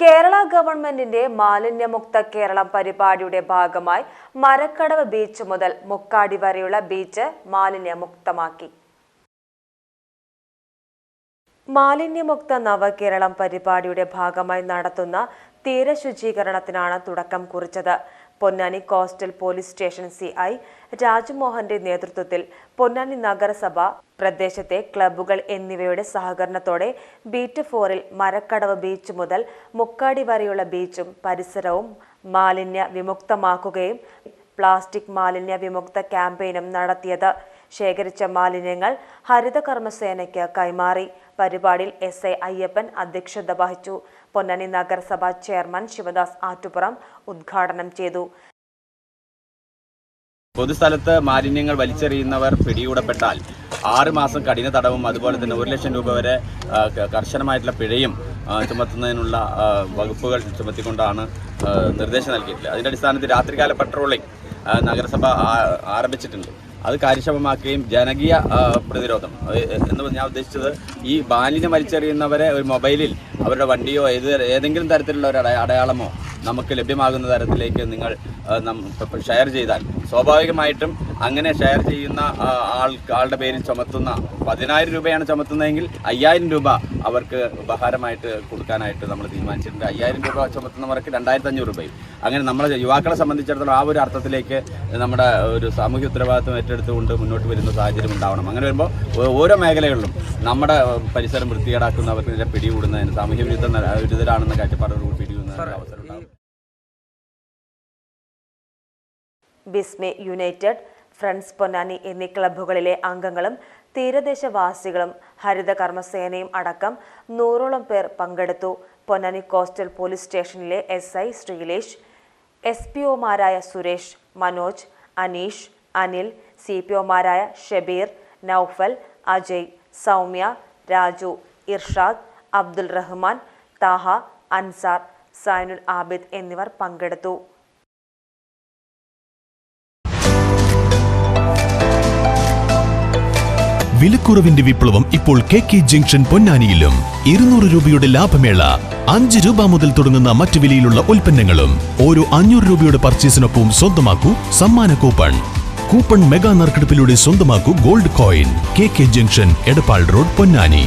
കേരള ഗവൺമെന്റിന്റെ മാലിന്യമുക്ത കേരളം പരിപാടിയുടെ ഭാഗമായി മരക്കടവ് ബീച്ച് മുതൽ മുക്കാടി വരെയുള്ള ബീച്ച് മാലിന്യമുക്തമാക്കി. മാലിന്യമുക്ത നവകേരളം പരിപാടിയുടെ ഭാഗമായി നടത്തുന്ന തീരശുചീകരണത്തിനാണ് തുടക്കം കുറിച്ചത്. Ponnani coastal police station CI രാജ്മോഹന്റെ നേതൃത്വത്തിൽ പൊന്നാനി നഗരസഭ, പ്രദേശത്തെ ക്ലബ്ബുകൾ എന്നിവയുടെ സഹകരണത്തോടെ ബീറ്റ് 4-ൽ മരക്കടവ് ബീച്ച് മുതൽ മുക്കാടി വരെയുള്ള ബീച്ചും പരിസരവും മാലിന്യ വിമുക്തമാക്കുകയും പ്ലാസ്റ്റിക് മാലിന്യ വിമുക്ത ക്യാമ്പയിനും നടത്തിയത്. ശേഖരിച്ച മാലിന്യങ്ങൾ ഹരിതകർമ്മസേനയ്ക്ക് കൈമാറി. പരിപാടിയിൽ SI അയ്യപ്പൻ അധ്യക്ഷത വഹിച്ചു. പൊന്നാനി നഗരസഭ ചെയർമാൻ ശിവദാസ് ആറ്റുപുറം ഉദ്ഘാടനം ചെയ്തു. പൊതുസ്ഥലത്ത് മാലിന്യങ്ങൾ വലിച്ചെറിയുന്നവർ പിടികൂടപ്പെട്ടാൽ 6 മാസം കഠിന തടവും അതുപോലെ തന്നെ 1 ലക്ഷം രൂപ വരെ കർശനമായിട്ടുള്ള പിഴയും ചുമത്തുന്നതിനുള്ള വകുപ്പുകൾ ചുമത്തിക്കൊണ്ടാണ് നിർദ്ദേശം നൽകിയിട്ടുള്ളത്. അതിൻ്റെ അടിസ്ഥാനത്തിൽ രാത്രികാല പട്രോളിംഗ് നഗരസഭ ആരംഭിച്ചിട്ടുണ്ട്. അത് കാര്യക്ഷമമാക്കുകയും ജനകീയ പ്രതിരോധം എന്ന് ഞാൻ ഉദ്ദേശിച്ചത് ഈ മാലിന്യം വലിച്ചെറിയുന്നവരെ ഒരു മൊബൈലിൽ അവരുടെ വണ്ടിയോ ഏതെങ്കിലും തരത്തിലുള്ള ഒരു അടയാളമോ നമുക്ക് ലഭ്യമാകുന്ന തരത്തിലേക്ക് നിങ്ങൾ ഷെയർ ചെയ്താൽ സ്വാഭാവികമായിട്ടും അങ്ങനെ ഷെയർ ചെയ്യുന്ന ആളുടെ പേരിൽ ചുമത്തുന്ന 10,000 രൂപയാണ് ചുമത്തുന്നതെങ്കിൽ 5,000 രൂപ അവർക്ക് ഉപഹാരമായിട്ട് കൊടുക്കാനായിട്ട് നമ്മൾ തീരുമാനിച്ചിട്ടുണ്ട്. 5,000 രൂപ ചുമത്തുന്നവർക്ക് 2,500 രൂപയും. അങ്ങനെ നമ്മളെ യുവാക്കളെ സംബന്ധിച്ചിടത്തോളം ആ ഒരു അർത്ഥത്തിലേക്ക് നമ്മുടെ ഒരു സാമൂഹ്യ ഉത്തരവാദിത്വം ഏറ്റെടുത്തുകൊണ്ട് മുന്നോട്ട് വരുന്ന സാഹചര്യം ഉണ്ടാവണം. അങ്ങനെ വരുമ്പോൾ ഓരോ മേഖലകളിലും നമ്മുടെ പരിസരം വൃത്തികേടാക്കുന്നവർക്കെതിരെ പിടികൂടുന്നതിന് സാമൂഹ്യ വിരുദ്ധരാണെന്ന കാഴ്ചപ്പാടോടുകൂടി പിടികൂടുന്നതിന് അവസരം ഉണ്ടാകും. ബിസ്മി യുണൈറ്റഡ്, ഫ്രണ്ട്സ് പൊന്നാനി എന്നീ ക്ലബ്ബുകളിലെ അംഗങ്ങളും തീരദേശവാസികളും ഹരിതകർമ്മസേനയും അടക്കം 100ഓളം പേർ പങ്കെടുത്തു. പൊന്നാനി കോസ്റ്റൽ പോലീസ് സ്റ്റേഷനിലെ SI ശ്രീലേഷ്, SPOമാരായ സുരേഷ്, മനോജ്, അനീഷ്, അനിൽ, CPOമാരായ ഷബീർ, നൌഫൽ, അജയ്, സൗമ്യ, രാജു, ഇർഷാദ്, അബ്ദുൽ റഹ്മാൻ, താഹ, അൻസാർ, സൈനുൽ ആബിദ് എന്നിവർ പങ്കെടുത്തു. വിലക്കുറവിന്റെ വിപ്ലവം ഇപ്പോൾ KK ജംഗ്ഷൻ പൊന്നാനിയിലും. 200 രൂപയുടെ ലാഭമേള, 5 രൂപ മുതൽ തുടങ്ങുന്ന മറ്റു വിലയിലുള്ള ഉൽപ്പന്നങ്ങളും. ഓരോ 500 രൂപയുടെ പർച്ചേസിനൊപ്പം സ്വന്തമാക്കൂ സമ്മാന കൂപ്പൺ മെഗാ നറുക്കെടുപ്പിലൂടെ സ്വന്തമാക്കൂ gold coin. KK junction, Edappal road, Ponnani.